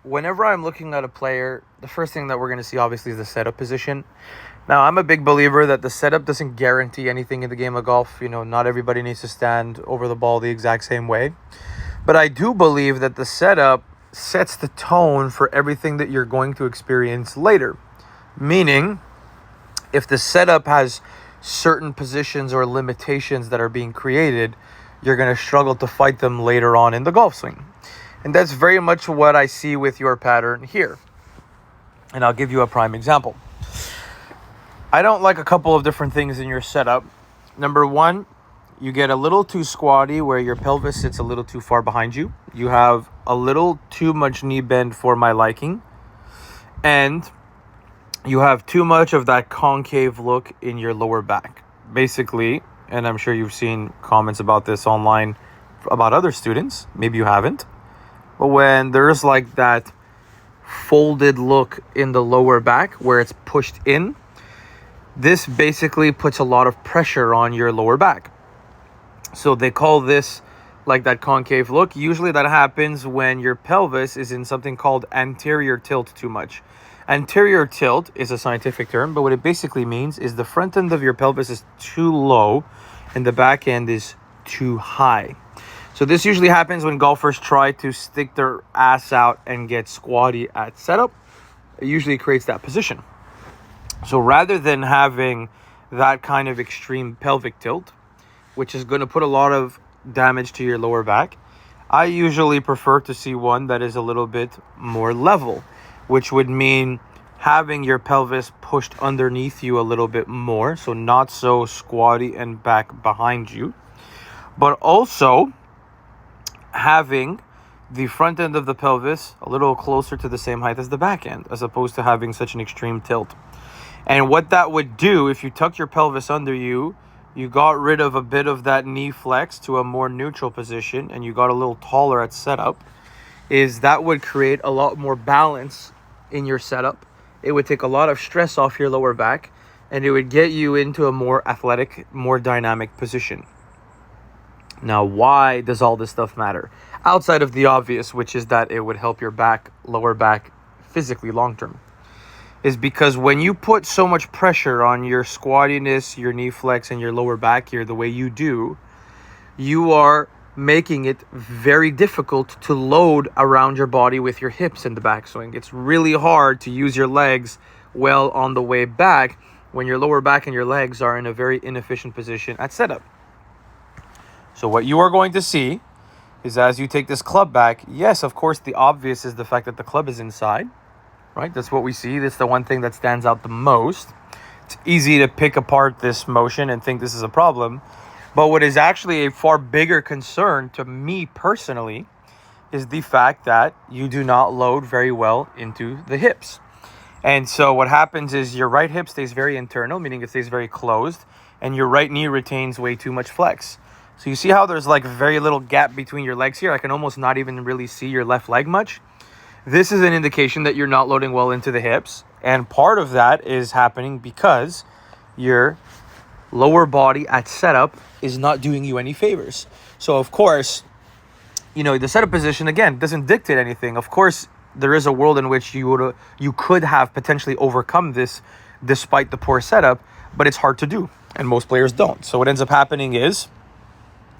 whenever I'm looking at a player, the first thing that we're going to see obviously is the setup position. Now, I'm a big believer that the setup doesn't guarantee anything in the game of golf. Not everybody needs to stand over the ball the exact same way. But I do believe that the setup sets the tone for everything that you're going to experience later. Meaning, if the setup has certain positions or limitations that are being created, you're going to struggle to fight them later on in the golf swing. And that's very much what I see with your pattern here. And I'll give you a prime example. I don't like a couple of different things in your setup. Number one, you get a little too squatty where your pelvis sits a little too far behind you. You have a little too much knee bend for my liking. And you have too much of that concave look in your lower back. Basically, and I'm sure you've seen comments about this online about other students. Maybe you haven't. But when there's like that folded look in the lower back where it's pushed in, this basically puts a lot of pressure on your lower back. So they call this like that concave look. Usually that happens when your pelvis is in something called anterior tilt too much. Anterior tilt is a scientific term, but what it basically means is the front end of your pelvis is too low and the back end is too high. So this usually happens when golfers try to stick their ass out and get squatty at setup. It usually creates that position. So rather than having that kind of extreme pelvic tilt, which is going to put a lot of damage to your lower back, I usually prefer to see one that is a little bit more level, which would mean having your pelvis pushed underneath you a little bit more, so not so squatty and back behind you, but also having the front end of the pelvis a little closer to the same height as the back end, as opposed to having such an extreme tilt. And what that would do, if you tuck your pelvis under you, you got rid of a bit of that knee flex to a more neutral position, and you got a little taller at setup, is that would create a lot more balance in your setup. It would take a lot of stress off your lower back, and it would get you into a more athletic, more dynamic position. Now, why does all this stuff matter? Outside of the obvious, which is that it would help your back, lower back, physically long-term, is because when you put so much pressure on your squattiness, your knee flex, and your lower back here the way you do, you are making it very difficult to load around your body with your hips in the backswing. It's really hard to use your legs well on the way back when your lower back and your legs are in a very inefficient position at setup. So what you are going to see is as you take this club back, yes, of course, the obvious is the fact that the club is inside, right? That's what we see. That's the one thing that stands out the most. It's easy to pick apart this motion and think this is a problem. But what is actually a far bigger concern to me personally is the fact that you do not load very well into the hips. And so what happens is your right hip stays very internal, meaning it stays very closed, and your right knee retains way too much flex. So you see how there's like very little gap between your legs here? I can almost not even really see your left leg much. This is an indication that you're not loading well into the hips. And part of that is happening because your lower body at setup is not doing you any favors. So of course, the setup position, again, doesn't dictate anything. Of course, there is a world in which you could have potentially overcome this despite the poor setup, but it's hard to do. And most players don't. So what ends up happening is,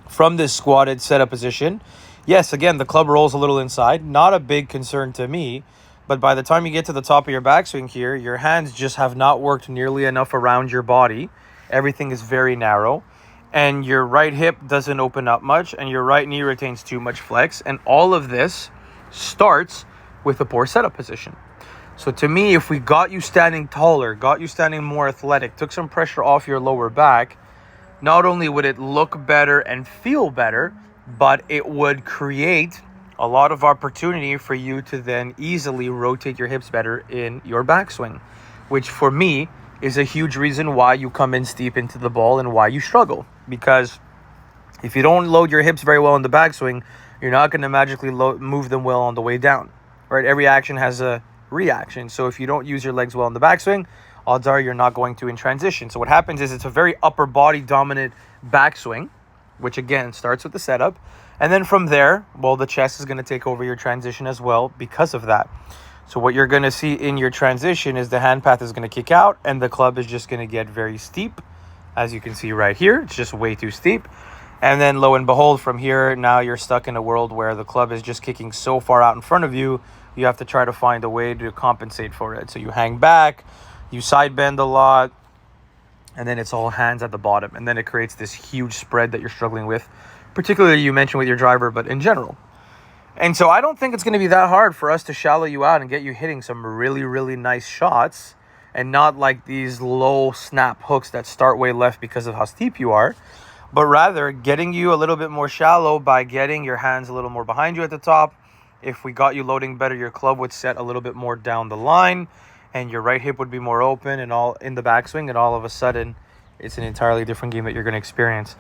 from this squatted setup position, yes, again, the club rolls a little inside. Not a big concern to me. But by the time you get to the top of your backswing here, your hands just have not worked nearly enough around your body. Everything is very narrow. And your right hip doesn't open up much. And your right knee retains too much flex. And all of this starts with a poor setup position. So to me, if we got you standing taller, got you standing more athletic, took some pressure off your lower back, not only would it look better and feel better, but it would create a lot of opportunity for you to then easily rotate your hips better in your backswing, which for me is a huge reason why you come in steep into the ball and why you struggle. Because if you don't load your hips very well in the backswing, you're not going to magically move them well on the way down, right? Every action has a reaction. So if you don't use your legs well in the backswing, odds are you're not going to in transition. So what happens is it's a very upper body dominant backswing, which again starts with the setup. And then from there, well, the chest is going to take over your transition as well because of that. So what you're going to see in your transition is the hand path is going to kick out and the club is just going to get very steep. As you can see right here, it's just way too steep. And then lo and behold, from here, now you're stuck in a world where the club is just kicking so far out in front of you, you have to try to find a way to compensate for it. So you hang back, you side bend a lot, and then it's all hands at the bottom. And then it creates this huge spread that you're struggling with, particularly you mentioned with your driver, but in general. And so I don't think it's going to be that hard for us to shallow you out and get you hitting some really, really nice shots and not like these low snap hooks that start way left because of how steep you are, but rather getting you a little bit more shallow by getting your hands a little more behind you at the top. If we got you loading better, your club would set a little bit more down the line and your right hip would be more open and all in the backswing, and all of a sudden it's an entirely different game that you're going to experience.